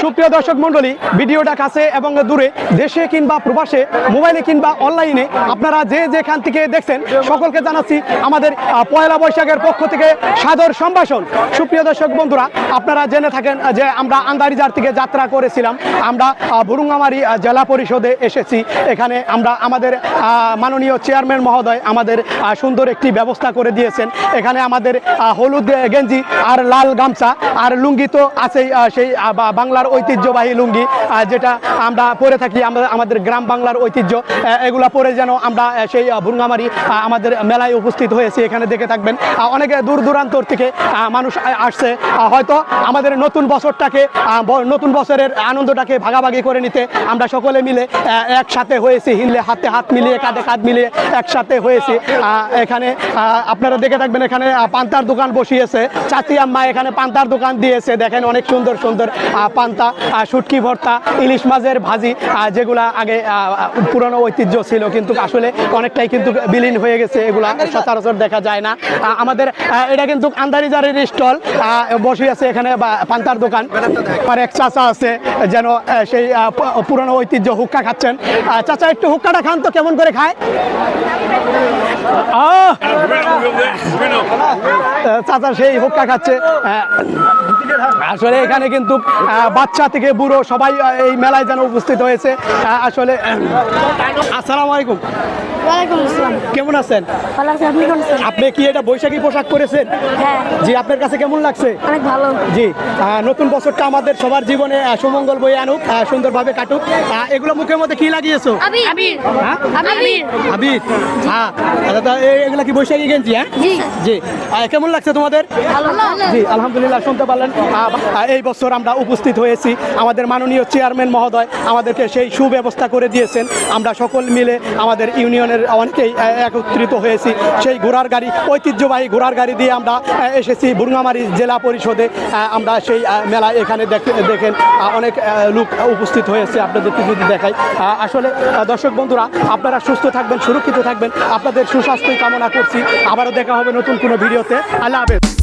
সুপ্রিয় দর্শক মণ্ডলী, ভিডিওটা কাছে এবং দূরে, দেশে কিংবা প্রবাসে, মোবাইলে কিংবা অনলাইনে আপনারা যে যেখান থেকে দেখছেন সকলকে জানাচ্ছি আমাদের পয়লা বৈশাখের পক্ষ থেকে সাদর সম্ভাষণ। সুপ্রিয় দর্শক বন্ধুরা, আপনারা জেনে থাকেন যে আমরা আন্দারিজার থেকে যাত্রা করেছিলাম। আমরা বুরুঙ্গামারি জেলা পরিষদে এসেছি। এখানে আমরা আমাদের মাননীয় চেয়ারম্যান মহোদয় আমাদের সুন্দর একটি ব্যবস্থা করে দিয়েছেন। এখানে আমাদের হলুদ গেঞ্জি আর লাল গামছা আর লুঙ্গি তো আছেই, সেই বাংলার ঐতিহ্যবাহী লুঙ্গি যেটা আমরা পরে থাকি, আমাদের গ্রাম বাংলার ঐতিহ্য, এগুলা পরে যেন আমরা সেই বুরুঙ্গামারি আমাদের মেলায় উপস্থিত হয়েছি। এখানে দেখে থাকবেন অনেকে দূর দূরান্তর থেকে মানুষ আসছে, হয়তো আমাদের নতুন বছরটাকে, নতুন বছরের আনন্দটাকে ভাগাভাগি করে নিতে আমরা সকলে মিলে একসাথে হয়েছি, হাতে হাত মিলিয়ে কাঁধে কাঁধ মিলিয়ে একসাথে হয়েছি। এখানে আপনারা দেখে থাকবেন এখানে পান্তার দোকান বসিয়েছে, চাচি আম্মা এখানে পান্তার দোকান দিয়েছে। দেখেন অনেক সুন্দর সুন্দর পান্তা, শুটকি ভর্তা, ইলিশ মাছের ভাজি, যেগুলা আগে পুরনো ঐতিহ্য ছিল কিন্তু আসলে অনেকটাই কিন্তু বিলীন হয়ে গেছে, এগুলা সচরাচর দেখা যায় না। আমাদের এটা কিন্তু আন্দারিজারের স্টল বসিয়েছে এখানে পান্তার দোকান। আর এক চাচা আছে যেন সেই পুরনো ঐতিহ্য হুক্কা খাচ্ছেন। চাচা একটু হুক্কাটা খান তো, কেমন করে খায়? চাচা সেই হুক্কা খাচ্ছে। আসলে এখানে কিন্তু বাচ্চা থেকে বুড়ো সবাই এই মেলায় যেন উপস্থিত হয়েছে। আসলে আসসালামু আলাইকুম। কেমন আছেন? আপনি কি এটা বৈশাখী পোশাক করেছেন? জি, আপনার কাছে কেমন লাগছে? অনেক ভালো। জি, নতুন বছরটা আমাদের সবার জীবনে সুমঙ্গল বয়ে আনুক, সুন্দরভাবে কাটুক। এগুলো মুখের মধ্যে কি লাগিয়েছো? এগুলা কি বৈশাখী গেঞ্জি? হ্যাঁ জি। কেমন লাগছে তোমাদের? জি আলহামদুলিল্লাহ। শুনতে পারলেন, এই বছর আমরা উপস্থিত হয়েছি। আমাদের মাননীয় চেয়ারম্যান মহোদয় আমাদেরকে সেই সুব্যবস্থা করে দিয়েছেন। আমরা সকল মিলে আমাদের ইউনিয়নের অনেকেই একত্রিত হয়েছি। সেই ঘোড়ার গাড়ি, ঐতিহ্যবাহী ঘোড়ার গাড়ি দিয়ে আমরা এসেছি বুরুঙ্গামারি জেলা পরিষদে। আমরা সেই মেলায় এখানে দেখেন অনেক লোক উপস্থিত হয়েছে, আপনাদেরকে যদি দেখাই। আসলে দর্শক বন্ধুরা, আপনারা সুস্থ থাকবেন, সুরক্ষিত থাকবেন, আপনাদের সুস্বাস্থ্য কামনা করছি। আবারও দেখা হবে নতুন কোনো ভিডিওতে। আল্লাহ হাফেজ।